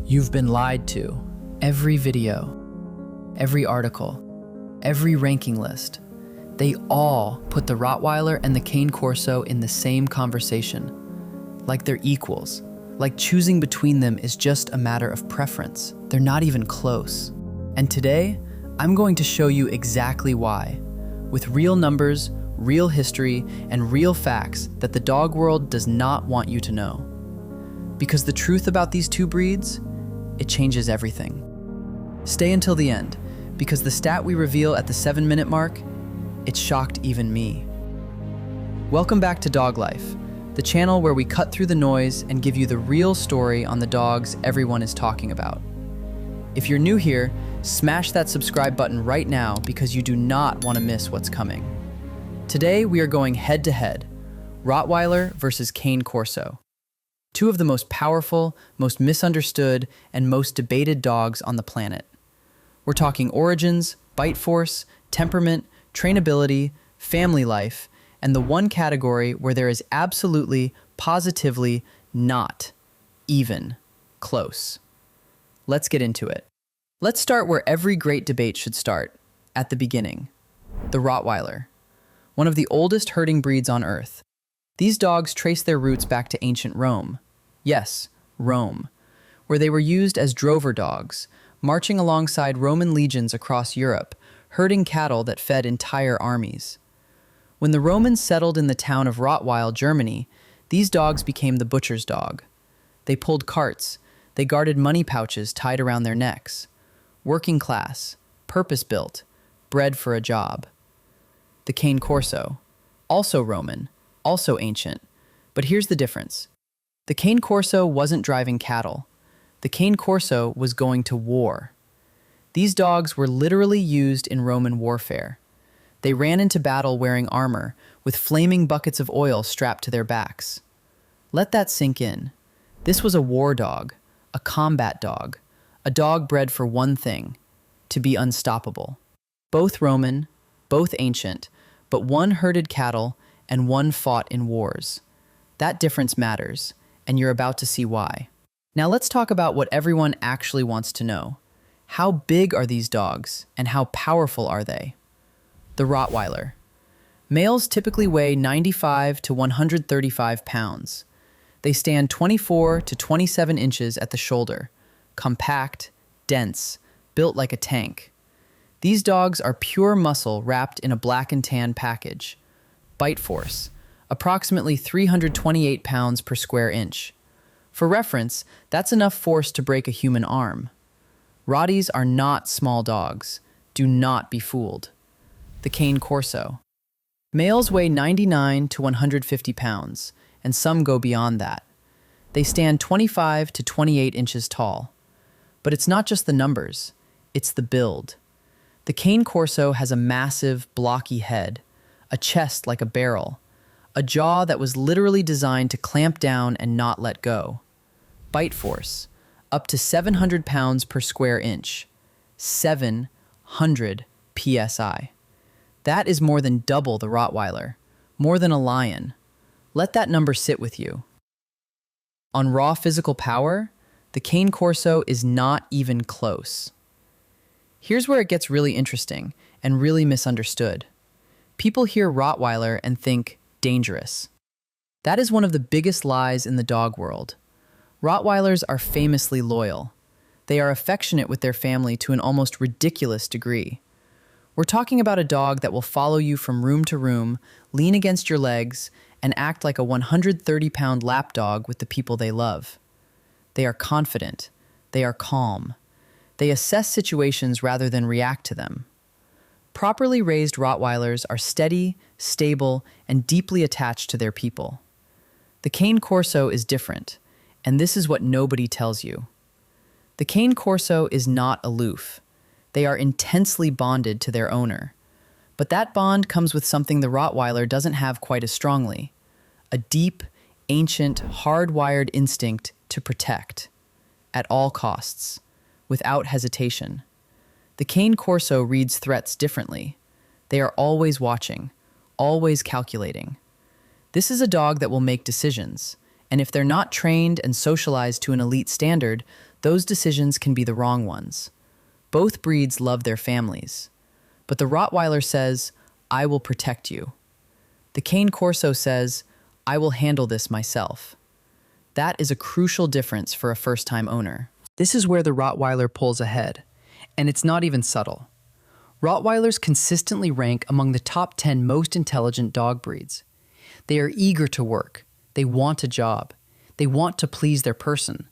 You've been lied to. Every video, every article, every ranking list, they all put the Rottweiler and the Cane Corso in the same conversation, like they're equals, like choosing between them is just a matter of preference. They're not even close. And today, I'm going to show you exactly why, with real numbers, real history, and real facts that the dog world does not want you to know. Because the truth about these two breeds, it changes everything. Stay until the end, because the stat we reveal at the 7-minute mark, it shocked even me. Welcome back to Dog Life, the channel where we cut through the noise and give you the real story on the dogs everyone is talking about. If you're new here, smash that subscribe button right now because you do not want to miss what's coming. Today we are going head-to-head, Rottweiler versus Cane Corso. Two of the most powerful, most misunderstood, and most debated dogs on the planet. We're talking origins, bite force, temperament, trainability, family life, and the one category where there is absolutely, positively not even close. Let's get into it. Let's start where every great debate should start, at the beginning. The Rottweiler, one of the oldest herding breeds on Earth. These dogs trace their roots back to ancient Rome. Yes, Rome, where they were used as drover dogs, marching alongside Roman legions across Europe, herding cattle that fed entire armies. When the Romans settled in the town of Rottweil, Germany, these dogs became the butcher's dog. They pulled carts, they guarded money pouches tied around their necks. Working class, purpose-built, bred for a job. The Cane Corso, also Roman, also ancient, but here's the difference. The Cane Corso wasn't driving cattle. The Cane Corso was going to war. These dogs were literally used in Roman warfare. They ran into battle wearing armor, with flaming buckets of oil strapped to their backs. Let that sink in. This was a war dog, a combat dog, a dog bred for one thing, to be unstoppable. Both Roman, both ancient, but one herded cattle and one fought in wars. That difference matters, and you're about to see why. Now let's talk about what everyone actually wants to know. How big are these dogs, and how powerful are they? The Rottweiler. Males typically weigh 95 to 135 pounds. They stand 24 to 27 inches at the shoulder, compact, dense, built like a tank. These dogs are pure muscle wrapped in a black and tan package. Bite force, approximately 328 pounds per square inch. For reference, that's enough force to break a human arm. Rotties are not small dogs. Do not be fooled. The Cane Corso. Males weigh 99 to 150 pounds, and some go beyond that. They stand 25 to 28 inches tall. But it's not just the numbers, it's the build. The Cane Corso has a massive, blocky head, a chest like a barrel, a jaw that was literally designed to clamp down and not let go. Bite force, up to 700 pounds per square inch. 700 psi. That is more than double the Rottweiler, more than a lion. Let that number sit with you. On raw physical power, the Cane Corso is not even close. Here's where it gets really interesting and really misunderstood. People hear Rottweiler and think dangerous. That is one of the biggest lies in the dog world. Rottweilers are famously loyal. They are affectionate with their family to an almost ridiculous degree. We're talking about a dog that will follow you from room to room, lean against your legs, and act like a 130-pound lapdog with the people they love. They are confident. They are calm. They assess situations rather than react to them. Properly raised Rottweilers are steady, stable, and deeply attached to their people. The Cane Corso is different, and this is what nobody tells you. The Cane Corso is not aloof. They are intensely bonded to their owner. But that bond comes with something the Rottweiler doesn't have quite as strongly. A deep, ancient, hardwired instinct to protect. At all costs. Without hesitation. The Cane Corso reads threats differently. They are always watching, always calculating. This is a dog that will make decisions, and if they're not trained and socialized to an elite standard, Those decisions can be the wrong ones. Both breeds love their families. But the Rottweiler says, I will protect you. The Cane Corso says, I will handle this myself. That is a crucial difference for a first-time owner. This is where the Rottweiler pulls ahead, and it's not even subtle. Rottweilers consistently rank among the top 10 most intelligent dog breeds. They are eager to work. They want a job. They want to please their person.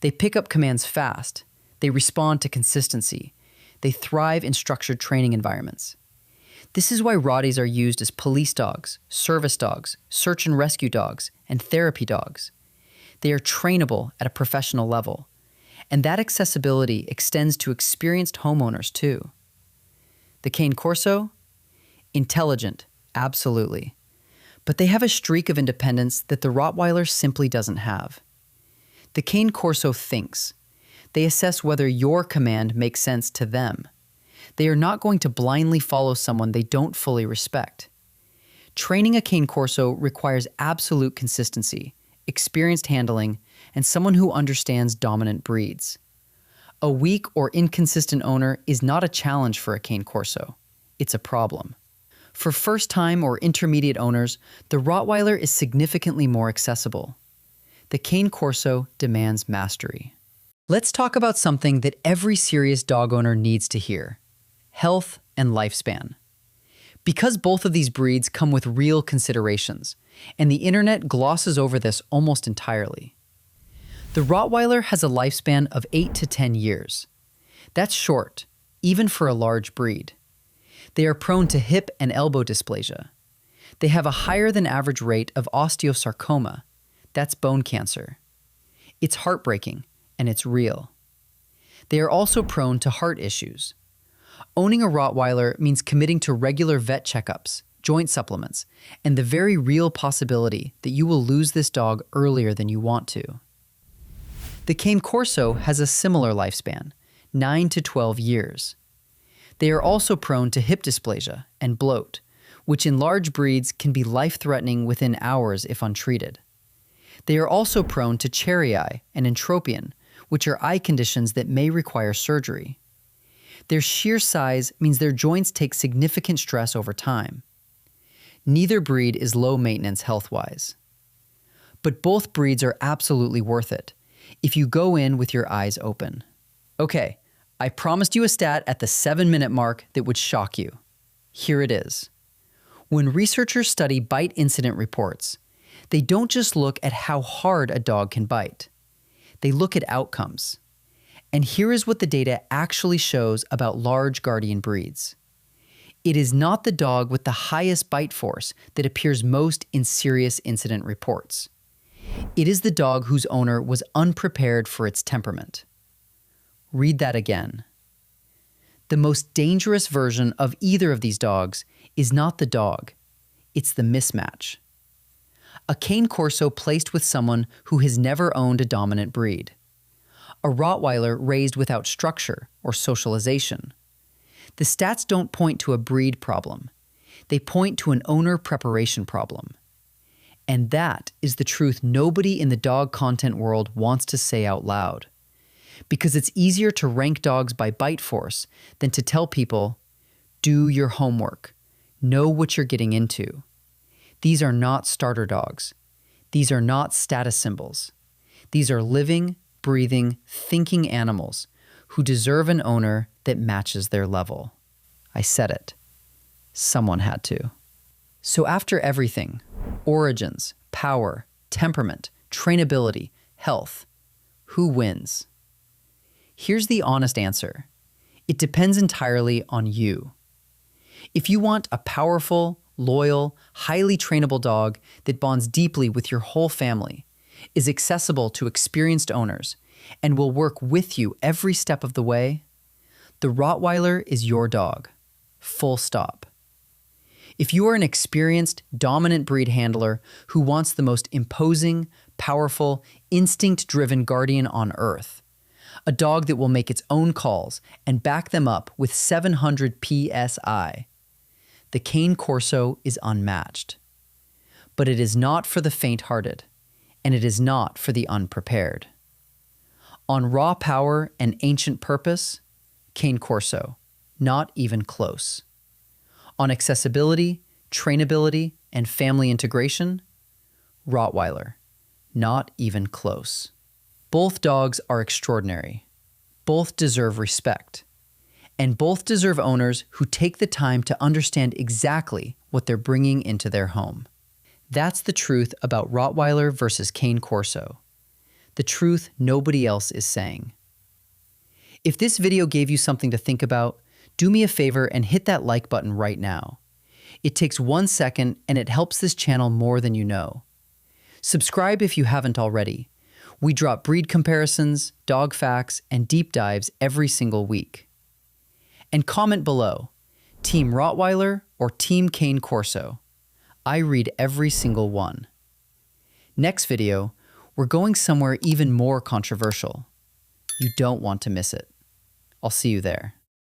They pick up commands fast. They respond to consistency. They thrive in structured training environments. This is why Rotties are used as police dogs, service dogs, search and rescue dogs, and therapy dogs. They are trainable at a professional level, and that accessibility extends to experienced homeowners too. The Cane Corso? Intelligent, absolutely. But they have a streak of independence that the Rottweiler simply doesn't have. The Cane Corso thinks. They assess whether your command makes sense to them. They are not going to blindly follow someone they don't fully respect. Training a Cane Corso requires absolute consistency, experienced handling, and someone who understands dominant breeds. A weak or inconsistent owner is not a challenge for a Cane Corso. It's a problem. For first-time or intermediate owners, the Rottweiler is significantly more accessible. The Cane Corso demands mastery. Let's talk about something that every serious dog owner needs to hear: health and lifespan. Because both of these breeds come with real considerations, and the internet glosses over this almost entirely. The Rottweiler has a lifespan of 8 to 10 years. That's short, even for a large breed. They are prone to hip and elbow dysplasia. They have a higher than average rate of osteosarcoma. That's bone cancer. It's heartbreaking, and it's real. They are also prone to heart issues. Owning a Rottweiler means committing to regular vet checkups, joint supplements, and the very real possibility that you will lose this dog earlier than you want to. The Cane Corso has a similar lifespan, 9 to 12 years. They are also prone to hip dysplasia and bloat, which in large breeds can be life-threatening within hours if untreated. They are also prone to cherry eye and entropion, which are eye conditions that may require surgery. Their sheer size means their joints take significant stress over time. Neither breed is low maintenance health-wise. But both breeds are absolutely worth it if you go in with your eyes open. Okay, I promised you a stat at the 7-minute mark that would shock you. Here it is. When researchers study bite incident reports, they don't just look at how hard a dog can bite. They look at outcomes. And here is what the data actually shows about large guardian breeds. It is not the dog with the highest bite force that appears most in serious incident reports. It is the dog whose owner was unprepared for its temperament. Read that again. The most dangerous version of either of these dogs is not the dog, it's the mismatch. A Cane Corso placed with someone who has never owned a dominant breed. A Rottweiler raised without structure or socialization. The stats don't point to a breed problem. They point to an owner preparation problem. And that is the truth nobody in the dog content world wants to say out loud. Because it's easier to rank dogs by bite force than to tell people, do your homework, know what you're getting into. These are not starter dogs. These are not status symbols. These are living, breathing, thinking animals who deserve an owner that matches their level. I said it. Someone had to. So after everything, origins, power, temperament, trainability, health, who wins? Here's the honest answer. It depends entirely on you. If you want a powerful, loyal, highly trainable dog that bonds deeply with your whole family, is accessible to experienced owners, and will work with you every step of the way, the Rottweiler is your dog. Full stop. If you are an experienced, dominant breed handler who wants the most imposing, powerful, instinct-driven guardian on earth, a dog that will make its own calls and back them up with 700 PSI, the Cane Corso is unmatched. But it is not for the faint-hearted, and it is not for the unprepared. On raw power and ancient purpose, Cane Corso, not even close. On accessibility, trainability, and family integration, Rottweiler, not even close. Both dogs are extraordinary. Both deserve respect. And both deserve owners who take the time to understand exactly what they're bringing into their home. That's the truth about Rottweiler versus Cane Corso. The truth nobody else is saying. If this video gave you something to think about, do me a favor and hit that like button right now. It takes 1 second and it helps this channel more than you know. Subscribe if you haven't already. We drop breed comparisons, dog facts, and deep dives every single week. And comment below, Team Rottweiler or Team Cane Corso. I read every single one. Next video, we're going somewhere even more controversial. You don't want to miss it. I'll see you there.